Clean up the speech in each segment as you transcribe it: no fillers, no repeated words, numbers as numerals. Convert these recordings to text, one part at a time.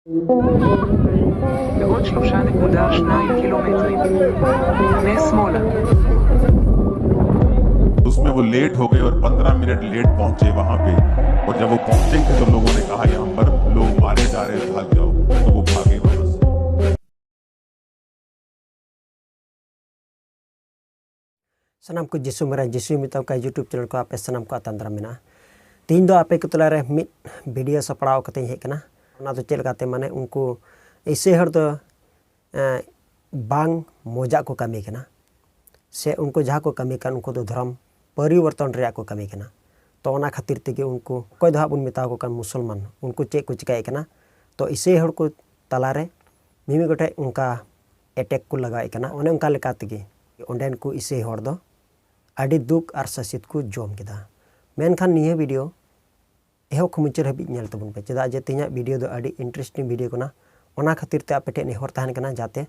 בעוד 3.2 קילומטרים. פנה שמאלה. उसमें वो लेट हो गए और 15 मिनट लेट पहुंचे वहां पे। और जब वो पहुंचे थे तो लोगों ने कहा यहाँ पर लोग मारे जा रहे हैं, भाग जाओ। तो वो भागे वहां से। सानाम को जिसु मेरा जिसु मिताव का यूट्यूब चैनल को आपे सानाम को आतान दाराम मेना तीन दो आपे को तलारे मिट वीडियो सपड़ाव कते हेज कना ओना तो चेलकाते माने उनको ऐसे हर दो बांग मोजा को कमी कना से उनको जहाँ को कमी कर उनको तो धर्म परिवर्तन रे को कमी कना तो ओना खातिर तेगे उनको कोई दो बुन मिताव को कान मुसलमान उनको चेक को चिकाए कना तो ऐसे हर को तलारे मिमी गोटे उनका अटैक को लगाए कना ओने उनका लेका तेगे ओंडेन को इसे हर दो आदि दुख और ससित को जोम किदा मेनखान निये वीडियो एहो मुचाद हाबी नेल तबन पे चेदा जे तिना वीडियो दो आदि इंटरेस्टिंग वीडियो कना ओना खातिर ते आपे ठे नेहर ताहन कना जाते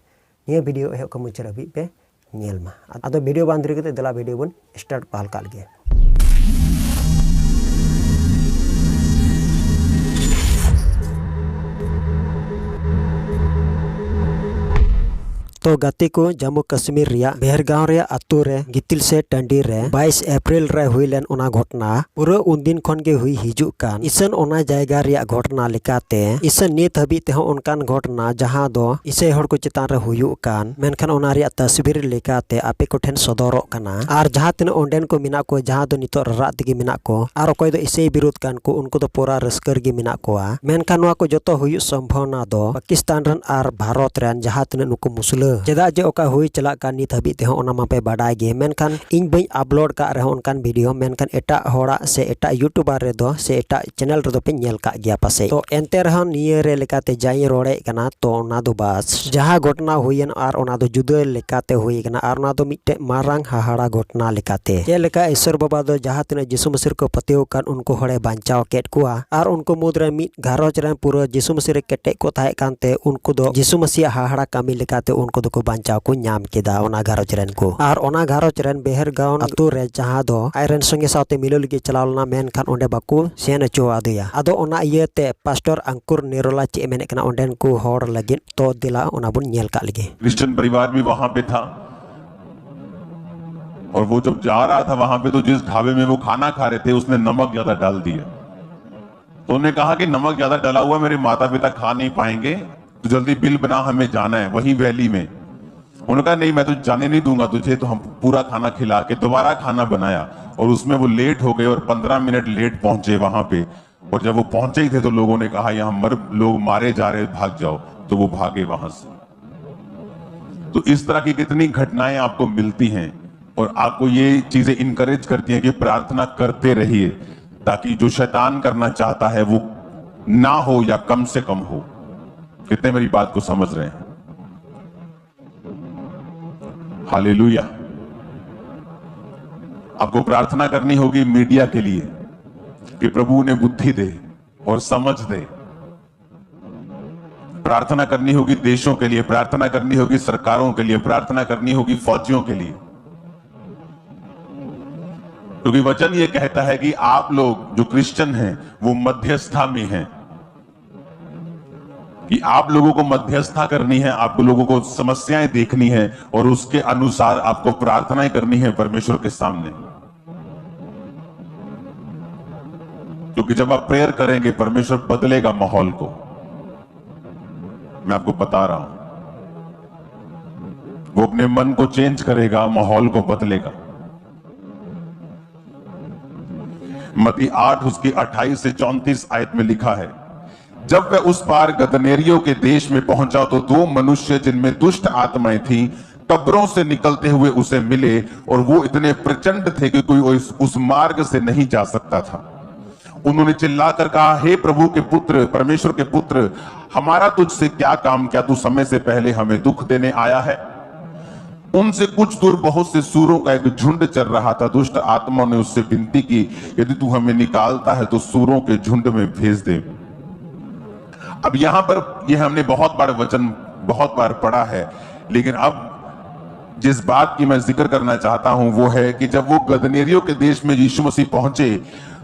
निये वीडियो एहो मुचाद हाबी पे नेल मा आदो वीडियो बांधरी कते दला वीडियो बन स्टार्ट पाल काल गे। तो गाते को जम्मू कश्मीर रिया बेहरगांव रे आतु रे गितिल से टंडी रे 22 अप्रैल रे हुईलेन ओना घटना पूरा उन दिन खन के हुई हिजुक कान इसन ओना जायगा रिया घटना लेकाते इसन नित हबी ते ओनकान घटना जहां दो इसे हर को चितान रे हुयुक कान मेनखान ओना रिया तस्वीर लेकाते आपे को ठेन सदरक काना आर जहां तिन ओंडेन को मिना को जहां दो नितो रात दिगे मिना को आर कोई दो इसे विरोध कान को उनको दो पूरा रस्कर गे मिना कोआ मेनखान नोआ को जतो हुयुक संभावना दो पाकिस्तान रन आर भारत रन जहां तिन नुको मुसला चेदा जे ओका हुई चला का नित हबी ते ओना मापे बाडाय गे मेनखान इन बई अपलोड का रहे उनकान वीडियो मेनखान एटा होड़ा से एटा यूट्यूबर रे दो से एटा चैनल रे दो पे नेल का गया पासे तो एंते रहन निये रे लेकाते जाई रोड़े कना तो ओना दो बास जहां घटना हुईन आर ओना दो जुदा लेकाते हुई कना आर ओना दो मिटे मारांग हाहाड़ा घटना लेकाते जे लेका ईश्वर बाबा दो जहां तिना यीशु मसीह को पतेव कान उनको हड़े बांचाव केट कुआ आर उनको मुद्रे मिट घारोज रे पूरा यीशु मसीह रे केटे को थाए कानते उनको दो यीशु मसीह हाहाड़ा कामी लेकाते उनको दो को बांचाव को नाम केदा ओना घारोज रेन को आर ओना घारोज रेन बेहरगांव आतु रे जहां दो आयरन संगे साथे मिलो लगी चलावलना मेन खान ओंडे बाकू सेन चो आदया आदो ओना इयते पास्टर अंकुर निरोला चे मेने कना ओंडेन को होड़ लगिन तो दिला ओना बुन नेल का लगे। क्रिश्चियन परिवार भी वहां पे था और वो जब जा रहा था वहां पे तो जिस ढाबे में वो खाना खा रहे थे उसने नमक ज्यादा डाल दिया। तो उन्होंने कहा कि नमक ज्यादा डाला हुआ मेरे माता पिता खा नहीं पाएंगे, तो जल्दी बिल बना, हमें जाना है वहीं वैली में। उन्होंने कहा नहीं मैं तो जाने नहीं दूंगा तुझे, तो हम पूरा खाना खिला के दोबारा खाना बनाया और उसमें वो लेट हो गए और 15 मिनट लेट पहुंचे वहां पे। और जब वो पहुंचे ही थे तो लोगों ने कहा यहाँ लोग मारे जा रहे, भाग जाओ। तो वो भागे वहां से। तो इस तरह की कितनी घटनाएं आपको मिलती हैं और आपको ये चीजें इनकरेज करती हैं कि प्रार्थना करते रहिए ताकि जो शैतान करना चाहता है वो ना हो या कम से कम हो। कितने मेरी बात को समझ रहे हैं? हालेलुया। आपको प्रार्थना करनी होगी मीडिया के लिए कि प्रभु उन्हें बुद्धि दे और समझ दे। प्रार्थना करनी होगी देशों के लिए, प्रार्थना करनी होगी सरकारों के लिए, प्रार्थना करनी होगी फौजियों के लिए, क्योंकि वचन ये कहता है कि आप लोग जो क्रिश्चियन हैं वो मध्यस्थता में हैं, कि आप लोगों को मध्यस्थता करनी है, आप लोगों को समस्याएं देखनी है और उसके अनुसार आपको प्रार्थनाएं करनी है परमेश्वर के सामने। क्योंकि जब आप प्रेयर करेंगे परमेश्वर बदलेगा माहौल को। मैं आपको बता रहा हूं, वो अपने मन को चेंज करेगा, माहौल को बदलेगा। मत्ती 8 उसकी 28 से 34 आयत में लिखा है, जब वह उस पार गदनेरियों के देश में पहुंचा तो 2 मनुष्य जिनमें दुष्ट आत्माएं थीं कब्रों से निकलते हुए उसे मिले और वो इतने प्रचंड थे कि कोई उस मार्ग से नहीं जा सकता था। उन्होंने चिल्लाकर कहा, हे प्रभु के पुत्र, परमेश्वर के पुत्र, हमारा तुझसे क्या काम, क्या तू समय से पहले हमें दुख देने आया है? उनसे कुछ दूर बहुत से सूरों का एक झुंड चल रहा था। दुष्ट आत्माओं ने उससे विनती की, यदि तू हमें निकालता है तो सूरों के झुंड में भेज दे। अब यहां पर यह हमने बहुत बार वचन बहुत बार पढ़ा है, लेकिन अब जिस बात की मैं जिक्र करना चाहता हूं वो है कि जब वो गदनेरियों के देश में यीशु मसीह पहुंचे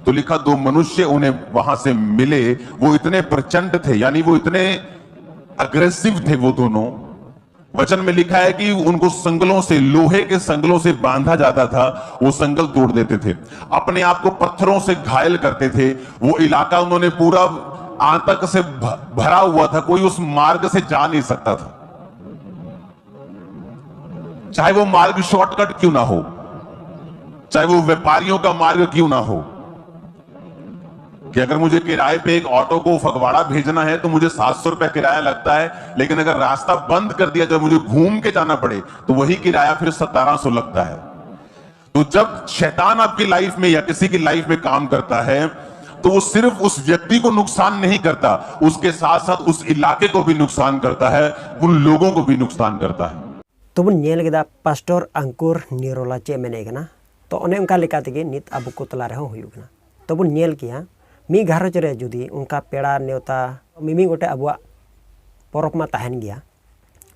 तो लिखा 2 मनुष्य उन्हें वहां से मिले। वो इतने प्रचंड थे, यानी वो इतने अग्रेसिव थे वो दोनों। वचन में लिखा है कि उनको संगलों से, लोहे के संगलों से बांधा जाता था, वो संगल तोड़ देते थे, अपने आप को पत्थरों से घायल करते थे। वो इलाका उन्होंने पूरा आतंक से भरा हुआ था, कोई उस मार्ग से जा नहीं सकता था, चाहे वो मार्ग शॉर्टकट क्यों ना हो, चाहे वो व्यापारियों का मार्ग क्यों ना हो। कि अगर मुझे किराए पे एक ऑटो को फगवाड़ा भेजना है तो मुझे 700 रुपया किराया लगता है, लेकिन अगर रास्ता बंद कर दिया, जब मुझे घूम के जाना पड़े, तो वही किराया फिर 1700 लगता है। तो जब शैतान आपकी लाइफ में या किसी की लाइफ में काम करता है, तो वो सिर्फ उस व्यक्ति को नुकसान नहीं करता, उसके साथ साथ उस इलाके को भी नुकसान करता है, उन लोगों को भी नुकसान करता है। तो बुन नेल गेदा पास्टर अंकुर निरोला चे मेने गना तो ओने उनका लेका तेगे नित अबु को तला रहो हुयु गना। तो बुन नेल किया मी घारोच रे जुदी उनका पेड़ा नेवता मिमी गोटे अबुआ परब मा तहन गया।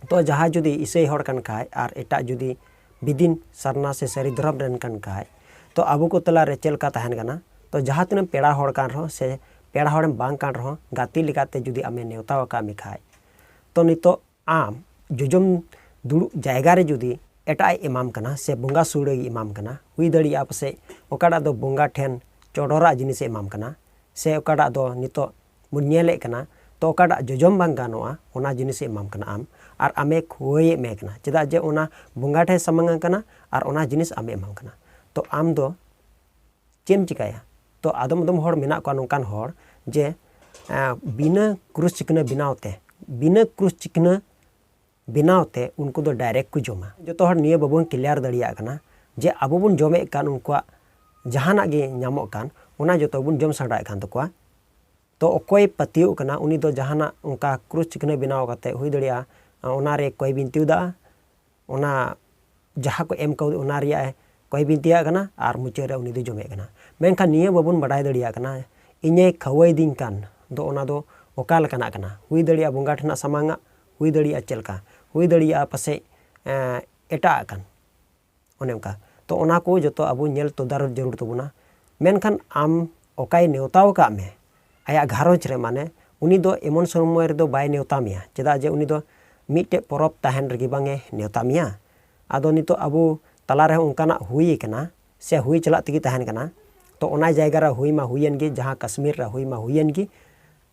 तो जहाँ जुदी इसे हड़ कन खाय आर एटा जुदी बिदिन सरना से सरी धर्म रन कन खाय, तो अबु को तला रे चेलका तहन गना। तो जहाँ तीन पेड़ा हड़ कान रहो से पेड़ा हड़म बांग कान रहो गाती लिकाते जुदी आमे नेवता का मी खाय, तो नितो आम जुजम दुड़ुब जायगा रे जुदी एटाई इमाम कना से बोंगा सुड़े इमाम कना, हुई दड़िया पासे ओकाडा दो बोंगा ठेन चोडोरा जिनिस इमाम कना, से ओकाडा दो नितो मुन नेले कना, तो ओकाडा जोजम बांग गानोआ ओना जिनिस इमाम कना आम, आर आमे खोये मे कना, चेदा जे ओना बोंगा ठे समंग कना आर ओना जिनिस आमे इमाम कना। तो आम दो चेम चिकाया, तो आदम आदम हड़ मेना को नोकान हड़ जे बिना क्रूस चिकना बनावते, बिना क्रूस चिकना बनावते उनको दो डायरेक्ट को जमा। जो तो हर निये बाबून क्लियर दड़िया कना जे आबो बुन जमे कान उनको जहाना गे नामो कान ओना जो तो बुन जम साड़ा कान तकोआ। तो अकोय पतियो कना उनी दो जहाना उनका क्रूस चिकना बनाव काते हुई दड़िया ओना रे कोई बिनतिउदा ओना जहाँ को एम कौ ओना रिया कोई बिनतिया कना आर मुचे रे उनी दो जमे कना। मेनखान निये बाबून बड़ाय दड़िया कना इnye खवई दिन कान दो ओना दो ओका लकाना कना, हुई दड़िया बोंगा ठना सामांगा, हुई दड़िया चलका, हुई दड़िया पासे एटा कान ओने उनका। तो ओना को जो तो अबो नेल तो दार जरूर तबुना। मेनखान आम ओकाय नेवताव का में आया घारोच रे माने उनी दो एमन समय रे दो बाय नेवता मिया, चेदा जे उनी दो मिटे परब तहन रगी बांगे नेवता मिया। आदो नितो अबो तला रे उनकाना हुई कना से हुई चला तगी तहन कना, तो ओना जायगा रे हुई मा हुयन गी, जहाँ कश्मीर रे हुई मा हुयन गी,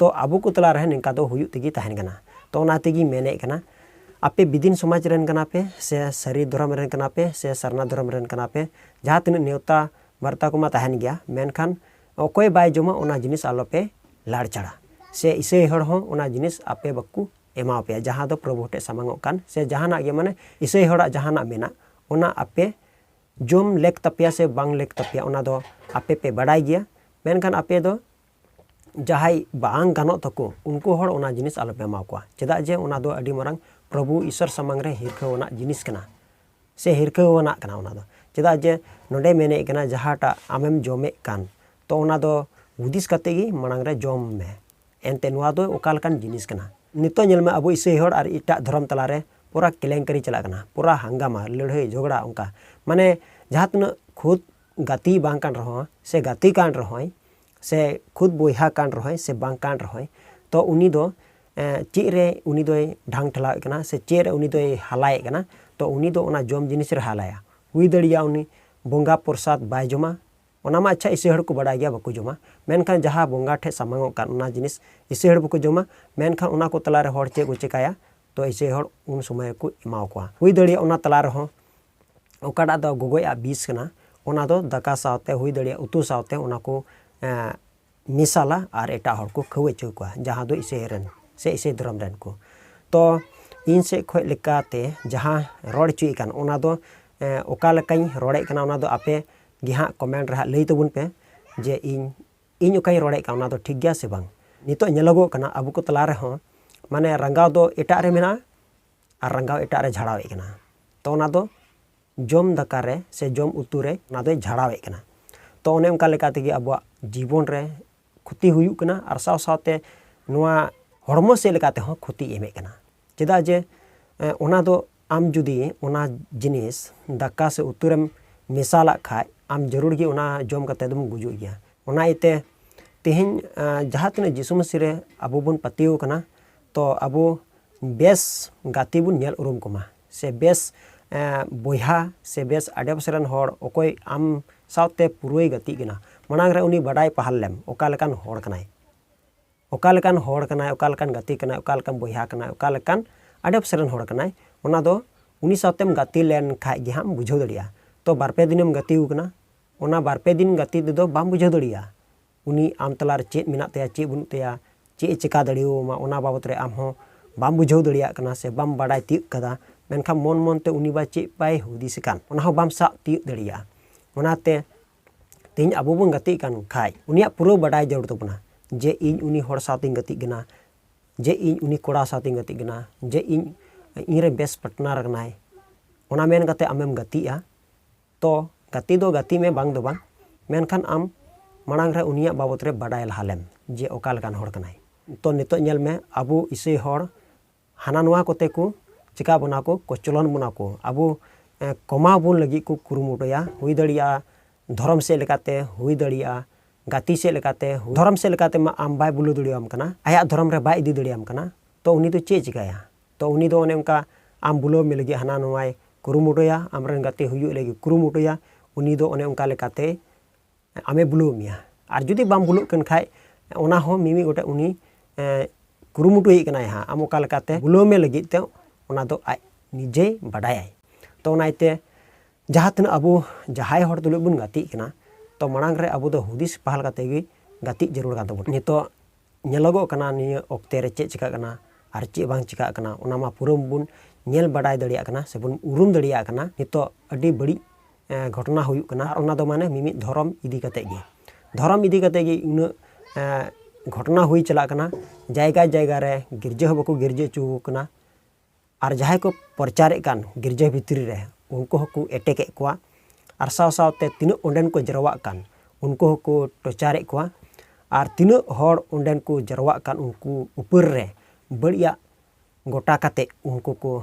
तो अबो को तला रे निका दो हुयु तगी तहन कना। तो ओना तगी मेने कना आपे बिदिन समाज रेन कना पे से सरी धर्म रेन कना पे से सरना धर्म रेन कना पे, जहाँ तीन नेवता वार्ता को मा तहन गया, मेनखान अकोय बाय जमा ओना जिनिस आलो पे लाड़ चढ़ा से इसे हड़ हो ओना जिनिस आपे बक्कू एमा पे, जहाँ दो प्रभु टे सामांगो कान से जहाना गे माने इसे हड़ा जहाना मेना ओना आपे जोम लेक तपिया से बांग लेक तपिया ओना दो आपे पे बड़ाई गया। मेनखान आपे दो जहाई बांग गानो तको उनको हड़ ओना जिनिस आलो पे एमा कोआ, चेदा जे ओना दो अडी मरंग प्रभु ईश्वर सामांग रे हिरखावना जिनिस कना से हिरखावना कना। ओना दो चेदा जे नोडे मेने कना जहाटा आमेम जमे कान, तो ओना दो हुदिस कते गी मांग रे जम में एनते नुआ दो ओका लकान जिनिस कना। नितो नेल में अबो इसे हड़ आर इटा धर्म तला रे पूरा केलेंकरी चला कना, पूरा हंगामा लड़ाई झगड़ा उनका माने जहाँ तीन खुद गाती बांग कान रहो से गाती कान रहो से खुद बोहा कान रहो से बांग कान रहो, तो उनी दो चे रे उनी दो ढांग ठला कना से चे रे उनी दो हलाए कना, तो उनी दो ओना जम जिनिस रे हलाया। हुई दड़िया उनी बोंगा प्रसाद बाय जमा ओना मा अच्छा इसे हड़ को बड़ा गया बाको जमा। मेनखान जहाँ बोंगा ठे सामांगो कान ओना जिनिस इसे हड़ बाको जमा, मेनखान ओना को तला रे हड़ चे को चिकाया, तो इसे हड़ उन समय को एमाव कोआ। हुई दड़िया ओना तला रहो ओकाडा दो गोगोया बीस कना ओना दो दाका सावते हुई दड़िया उतु सावते ओना को मिसाला आर एटा हड़ को खवे च कोआ, जहाँ दो इसे रन से इसे धर्म रन को। तो इन से खोय लेकाते जहाँ रोड चुई कान ओना दो ओका लकाई रोड़े कना ओना दो आपे गिहा कमेंट रहा लई तबुन पे जे इन ओकाई रोड़े का ओना दो ठीक गया से बांग। नितो नेलोगो कना अबु को तला रे हो माने रंगाव दो एटा रे मेना आर रंगाव एटा रे झाड़ावे कना, तो ओना दो जम दाका रे से जम उतु रे ओना दो झाड़ावे कना। तो ओने उनका लेका तेगे अबुआ जीवन रे खुती हुयु कना आर साव सावते नुआ हड़मो से लेकाते हो खुती एमे कना। चेदा जे ओना दो आम जुदी ओना जिनिस दाका से उतुरेम मिसाला खाय आम जरूर गी ओना जम कते दम गुजु गया। ओना इते तेहिं जहाँ तीन यीशु मसीह रे अबो बन पतियो कना, तो अबो बेस गाती बुन नेल उरुम कोमा से बेस बोहा से बेस आडेपसरन हर अकोय आम साउते पुरोय गति गना मनांग रे उनी बडाय पहाल लेम ओका लेकान हर कनाय ओका लेकान हर कनाय ओका लेकान गति कनाय ओका लेकान बोहा कनाय ओका लेकान आडेपसरन हर कनाय ओना दो उनी साउतेम गति लेन खाय गे हम बुझाव दड़िया तो बारपे दिनम गतिउ कना ओना बारपे दिन गति दो बाम बुझाव दड़िया उनी आम तलार चेत मिना तया चे बुनु तया चे चिका दड़ियो मा ओना बाबत रे आम हो बाम बुझाव दड़िया कना से बाम बाडाय तिक कदा मेनखान मन मन ते उनी बा चे बाय हुदिस कान ओना हो बाम सा तिक दड़िया ओनाते तेज अब बन गति कान खाय उनिया पुरो बाडाय जरूर तबना जे इन उनी हर साथिंग गति गना जे इन उनी कोड़ा साथिंग गति गना जे इन इरे बेस पार्टनर कनाय ओना मेन कते आमेम गतिया तो गति दो गति में बांग दो बांग मेनखान आम मांग रे उनिया बाबत रे बाडाय लहालेम जे ओका लेकान हर कनाय तो नितो नेल में अबो इसे हर हाना नोआ कोते को चिका बना को कोचलन बना को अबो कमा बुन लगी को कुरुमुटया हुई दड़िया धर्म से लेकाते हुई दड़िया गाती से लेकाते धर्म से लेकाते मा आम बाय बुलु दड़ियाम कना आया धर्म रे बाय इदी दड़ियाम कना तो उनी तो चे चिकाया तो उनी दो ओने उनका आम बुलो में लगी हाना नोआय कुरुमुटया आमरन गाते हुयु लगी कुरुमुटया उनी दो ओने उनका लेकाते आमे बुलु मिया आर जुदी बाम बुलु कन खाय ओना हो मिमी गोटे उनी कुरुमुटुई कनाय हा आम ओका लेकाते बुलो में लगी ते ओना दो आय निजे बाडाय तो ओनाइते जहाँ तना अबो जहाय हर तुलुक बुन गाती कना तो मांग रे अबो दो हुदिस पहाल काते गे गाती जरूर कान तबो नितो नेलगो कना निया ओक्ते रे चे चिका कना आर चे बांग चिका कना ओना मा पुरम बुन नेल बाडाय दड़िया कना से बुन उरुम दड़िया कना नितो अडी बड़ी घटना हुयुक कना ओना दो माने मिमित धर्म इदी काते गे उन घटना हुई चला कना जायगा जायगा रे गिरजे हो बको गिरजे चू कना आर जहाय को प्रचारे कान गिरजे भितरी रे उनको हको एटेके कोआ आर साव सावते तीन ओंडेन को जरवा कान उनको हको टोचारे कोआ आर तीन हर ओंडेन को जरवा कान उनको ऊपर रे बड़िया गोटा काते उनको को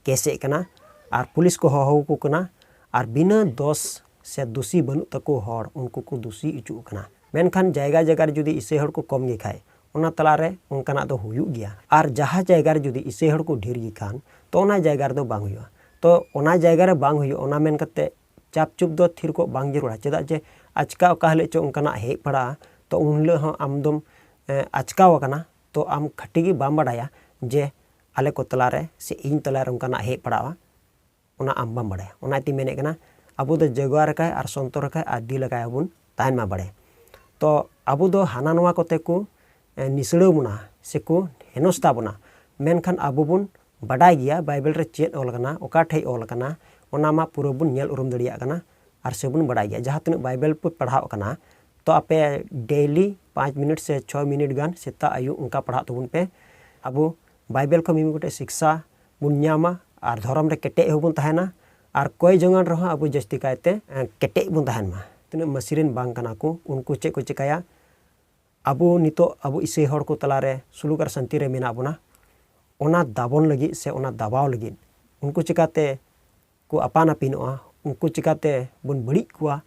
केसे कना आर पुलिस को हो को कना आर बिना दोष से दोषी बनु तको हर उनको को दोषी इचु कना मेनखान जायगा जायगा रे जुदी इसे हर को कम गे खाय ओना तला रे उनकाना दो हुयुग गया आर जहाँ जायगा रे जुदी इसे हर को ढेर गे खान तो ओना जायगा रे दो बांग हुयुआ तो ओना जायगा रे बांग हुयुआ ओना मेन कते चाप चुप दो थिर को बांग जरूरा चेदा जे आचका ओका हले चो उनकाना हे पड़ा तो उनले हो आमदम आचका वकना तो आम खटी गे बाम बाडाया जे आले को तला रे से इन तला रे उनकाना हे पड़ावा ओना आम बाम बाडाया ओना ती मेने कना अबो दो जगवा रखाय आर संतो रखाय आर दी लगाय बुन तान मा बाडे तो अबो दो हाना नोआ कोते को निसड़ो बुना से को हेनस्ता बुना मेनखान अबो बुन बाडाय गया बाइबल रे चेत ऑल कना ओका ठे ऑल कना ओना मा पुरो बुन नेल उरुम दड़िया कना आर से बुन बाडाय गया जहाँ तिन बाइबल पे पढ़ाव कना तो आपे डेली 5 मिनट से 6 मिनट गान सेता आयु उनका पढ़ा तबुन पे अबो बाइबल को मिमी गोटे शिक्षा बुन न्यामा आर धर्म रे केटे होबुन तहना आर कोई जंगन रहा अबो जस्ती कायते केटे बुन तहन मा तिन मसीरेन बांग कना को उनको चे को चिकाया अबो नितो अबो इसे हर को तला रे सुलुक आर शांति रे मेना बुना ओना दाबन लगी से ओना दबाव लगी उनको चिकाते को अपान अपिनोआ उनको चिकाते बुन बड़ी कुआ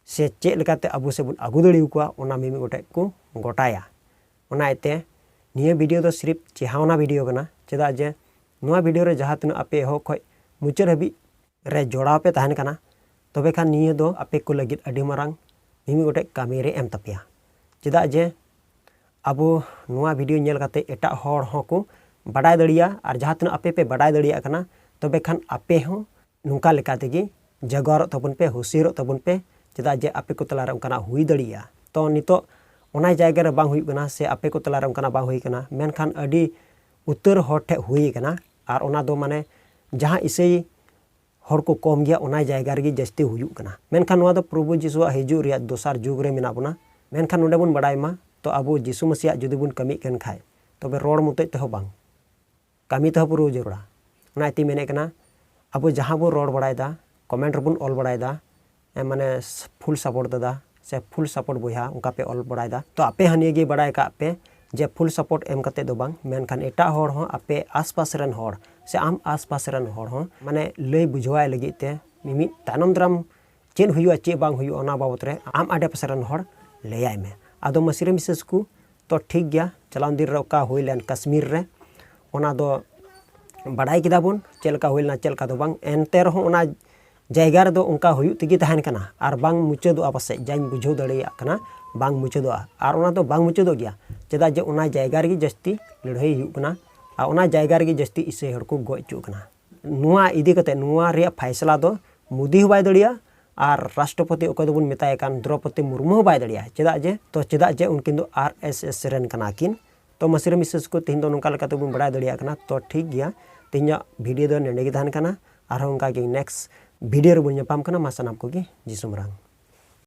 से चे लेकाते अबो से बुन आगु दड़ी कुआ ओना मिमी गोटे को गोटाया ओना एते निया वीडियो दो सिर्फ चेहावना वीडियो कना चेदा जे नोआ वीडियो रे जहाँ तिना आपे हो खय मुचार हबी रे जोड़ाव पे तहन कना तबे खान निया दो आपे को लगी अडी मारांग मिमी गोटे कामी रे एम तपिया चेदा जे अबो नोआ वीडियो नेल काते एटा हर हो को बाडाय दड़िया आर जहाँ तिना आपे पे बाडाय दड़िया कना तबे खान आपे हो नुका लेका तेगी जगवारो तबन पे हुसिरो तबन पे चेदा जे आपे को तला रे उनकाना हुई दड़िया तो नितो ओना जायगा रे बांग हुई कना से आपे को तला रे उनकाना बांग हुई कना मेनखान अडी उत्तर हर ठे हुई कना आर ओना दो माने जहाँ इसे हर को कम गया ओना जायगा रे जस्ती हुयुक कना मेनखान नोआ दो प्रभु जीसुआ हिजु रे दोसार जुग रे मेना बुना मेनखान नोडे बुन बाडाय मा तो अबो जीसु मसीहा जुदी बुन कमी कन खाय तबे रोड मुते ते हो बांग कमी ते हो पुरो जरूरा ओना इति मेने कना अबो जहाँ बो रोड बाडायदा कमेंट रबुन ऑल बाडायदा माने फुल सपोर्ट दादा से फुल सपोर्ट बोया उनका पे ऑल बाडायदा तो आपे हनिए गे बाडाय का पे जे फुल सपोर्ट एम कते दो बांग मेनखान एटा हर हो आपे आसपास रन हर से आम आसपास रन हर हो माने लय बुझवाय लगी ते मिमी तानम द्राम चेन हुयुआ चे बांग हुयुआ ओना बाबत रे आम आडे पास रन हर लयाय में आदो मसीरे मिसेस को तो ठीक गया चलान दिन रे ओका हुई लेन कश्मीर रे ओना दो बाडाई किदा बोन चेलका हुइलना चेलका दो बांग एनते रहो ओना जायगा रे दो उनका हुयुग तिगी तहन कना आर बांग मुचादोआ पासे जाइन बुझाव दाड़ेया कना बांग मुचादोआ आर ओना दो बांग मुचादो गया चेदा जे ओना जायगा रे जस्ती लड़ाई हुयुग कना आ ओना जायगा रे जस्ती इसे हड़ को गoj चु कना नुआ इदी कते नुआ रे फैसला दो मोदी हो बाय दड़िया और राष्ट्रपति ओके दोबन मेताय कान द्रौपदी मुर्मू बाय दड़िया चेदा जे उनकिन दो RSS रेन कना किन तो मसिर मिसेस को तीन दो नोंका लेकाते बन बड़ा दड़िया कना तो ठीक गया तीन वीडियो दो नेंडे गे तहन कना और उनका के नेक्स्ट वीडियो रे बन पाम कना मा सनाम को गे जिसुमरांग।